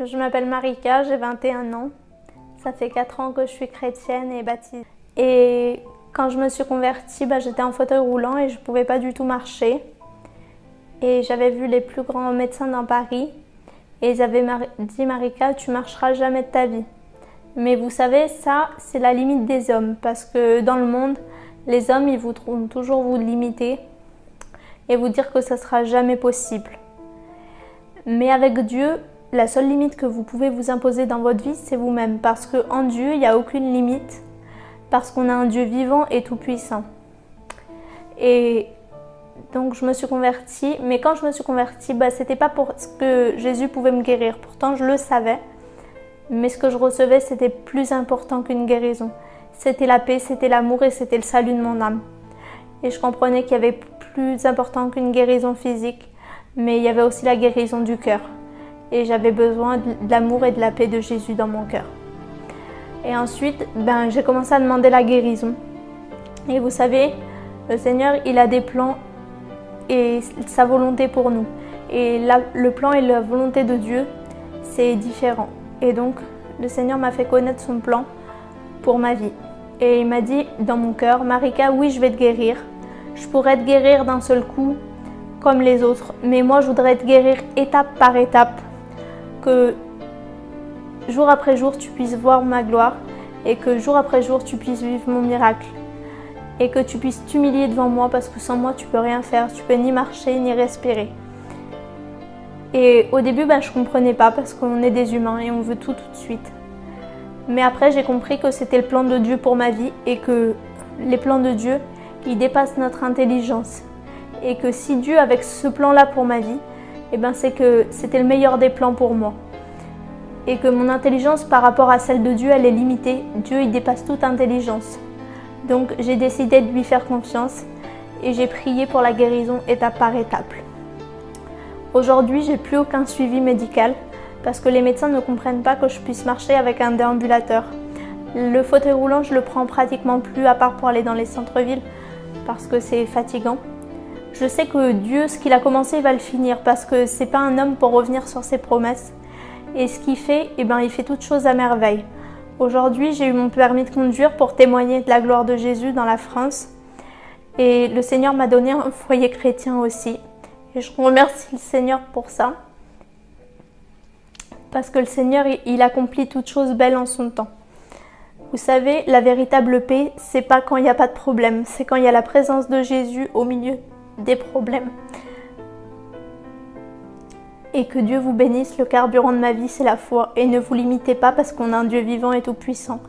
Je m'appelle Marika, j'ai 21 ans. Ça fait 4 ans que je suis chrétienne et baptisée. Et quand je me suis convertie, j'étais en fauteuil roulant et je ne pouvais pas du tout marcher. Et j'avais vu les plus grands médecins dans Paris. Et ils avaient dit, Marika, tu marcheras jamais de ta vie. Mais vous savez, ça, c'est la limite des hommes. Parce que dans le monde, les hommes, ils voudront toujours vous limiter et vous dire que ça ne sera jamais possible. Mais avec Dieu, la seule limite que vous pouvez vous imposer dans votre vie, c'est vous-même. Parce qu'en Dieu, il n'y a aucune limite. Parce qu'on a un Dieu vivant et tout-puissant. Et donc, je me suis convertie. Mais quand je me suis convertie, c'était pas parce que Jésus pouvait me guérir. Pourtant, je le savais. Mais ce que je recevais, c'était plus important qu'une guérison. C'était la paix, c'était l'amour et c'était le salut de mon âme. Et je comprenais qu'il y avait plus important qu'une guérison physique. Mais il y avait aussi la guérison du cœur. Et j'avais besoin de l'amour et de la paix de Jésus dans mon cœur. Et ensuite, j'ai commencé à demander la guérison. Et vous savez, le Seigneur, il a des plans et sa volonté pour nous. Et le plan et la volonté de Dieu, c'est différent. Et donc, le Seigneur m'a fait connaître son plan pour ma vie. Et il m'a dit dans mon cœur, Marika, oui, je vais te guérir. Je pourrais te guérir d'un seul coup, comme les autres. Mais moi, je voudrais te guérir étape par étape. Que jour après jour, tu puisses voir ma gloire et que jour après jour, tu puisses vivre mon miracle et que tu puisses t'humilier devant moi parce que sans moi, tu peux rien faire, tu peux ni marcher ni respirer. Et au début, je comprenais pas parce qu'on est des humains et on veut tout de suite. Mais après, j'ai compris que c'était le plan de Dieu pour ma vie et que les plans de Dieu, ils dépassent notre intelligence. Et que si Dieu, avec ce plan-là pour ma vie, c'est que c'était le meilleur des plans pour moi. Et que mon intelligence par rapport à celle de Dieu, elle est limitée. Dieu, il dépasse toute intelligence. Donc, j'ai décidé de lui faire confiance et j'ai prié pour la guérison étape par étape. Aujourd'hui, j'ai plus aucun suivi médical parce que les médecins ne comprennent pas que je puisse marcher avec un déambulateur. Le fauteuil roulant, je le prends pratiquement plus à part pour aller dans les centres-villes parce que c'est fatigant. Je sais que Dieu, ce qu'il a commencé, il va le finir parce que c'est pas un homme pour revenir sur ses promesses. Et ce qu'il fait, il fait toutes choses à merveille. Aujourd'hui, j'ai eu mon permis de conduire pour témoigner de la gloire de Jésus dans la France. Et le Seigneur m'a donné un foyer chrétien aussi. Et je remercie le Seigneur pour ça. Parce que le Seigneur, il accomplit toutes choses belles en son temps. Vous savez, la véritable paix, c'est pas quand il n'y a pas de problème. C'est quand il y a la présence de Jésus au milieu des problèmes. Et que Dieu vous bénisse. Le carburant de ma vie, c'est la foi. Et ne vous limitez pas parce qu'on a un Dieu vivant et tout puissant.